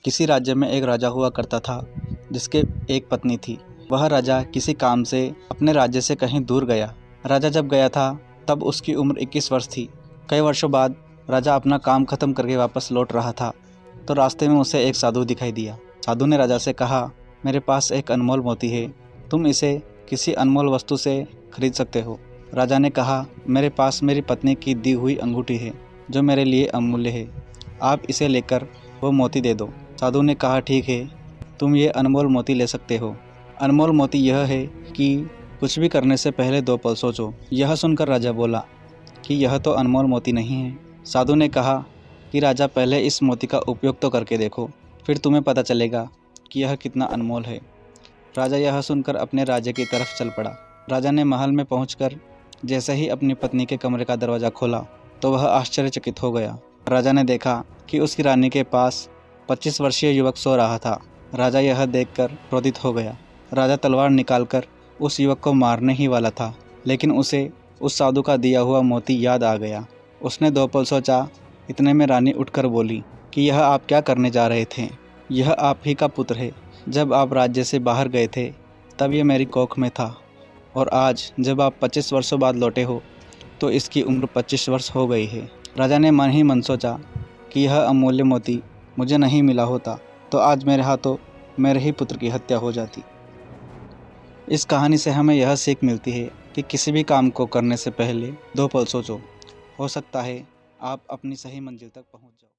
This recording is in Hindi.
किसी राज्य में एक राजा हुआ करता था जिसके एक पत्नी थी। वह राजा किसी काम से अपने राज्य से कहीं दूर गया। राजा जब गया था तब उसकी उम्र 21 वर्ष थी। कई वर्षों बाद राजा अपना काम खत्म करके वापस लौट रहा था तो रास्ते में उसे एक साधु दिखाई दिया। साधु ने राजा से कहा, मेरे पास एक अनमोल मोती है, तुम इसे किसी अनमोल वस्तु से खरीद सकते हो। राजा ने कहा, मेरे पास मेरी पत्नी की दी हुई अंगूठी है जो मेरे लिए अमूल्य है, आप इसे लेकर वो मोती दे दो। साधु ने कहा, ठीक है, तुम ये अनमोल मोती ले सकते हो। अनमोल मोती यह है कि कुछ भी करने से पहले 2 पल सोचो। यह सुनकर राजा बोला कि यह तो अनमोल मोती नहीं है। साधु ने कहा कि राजा, पहले इस मोती का उपयोग तो करके देखो, फिर तुम्हें पता चलेगा कि यह कितना अनमोल है। राजा यह सुनकर अपने राज्य की तरफ चल पड़ा। राजा ने महल में पहुंचकर जैसे ही अपनी पत्नी के कमरे का दरवाज़ा खोला तो वह आश्चर्यचकित हो गया। राजा ने देखा कि उसकी रानी के पास 25 वर्षीय युवक सो रहा था। राजा यह देखकर क्रोधित हो गया। राजा तलवार निकालकर उस युवक को मारने ही वाला था, लेकिन उसे उस साधु का दिया हुआ मोती याद आ गया। उसने 2 पल सोचा। इतने में रानी उठकर बोली कि यह आप क्या करने जा रहे थे? यह आप ही का पुत्र है। जब आप राज्य से बाहर गए थे तब ये मेरी कोख में था, और आज जब आप 25 वर्षों बाद लौटे हो तो इसकी उम्र 25 वर्ष हो गई है। राजा ने मन ही मन सोचा कि यह अमूल्य मोती मुझे नहीं मिला होता तो आज मेरे हाथों मेरे ही पुत्र की हत्या हो जाती। इस कहानी से हमें यह सीख मिलती है कि किसी भी काम को करने से पहले 2 पल सोचो। हो सकता है आप अपनी सही मंजिल तक पहुंच जाओ।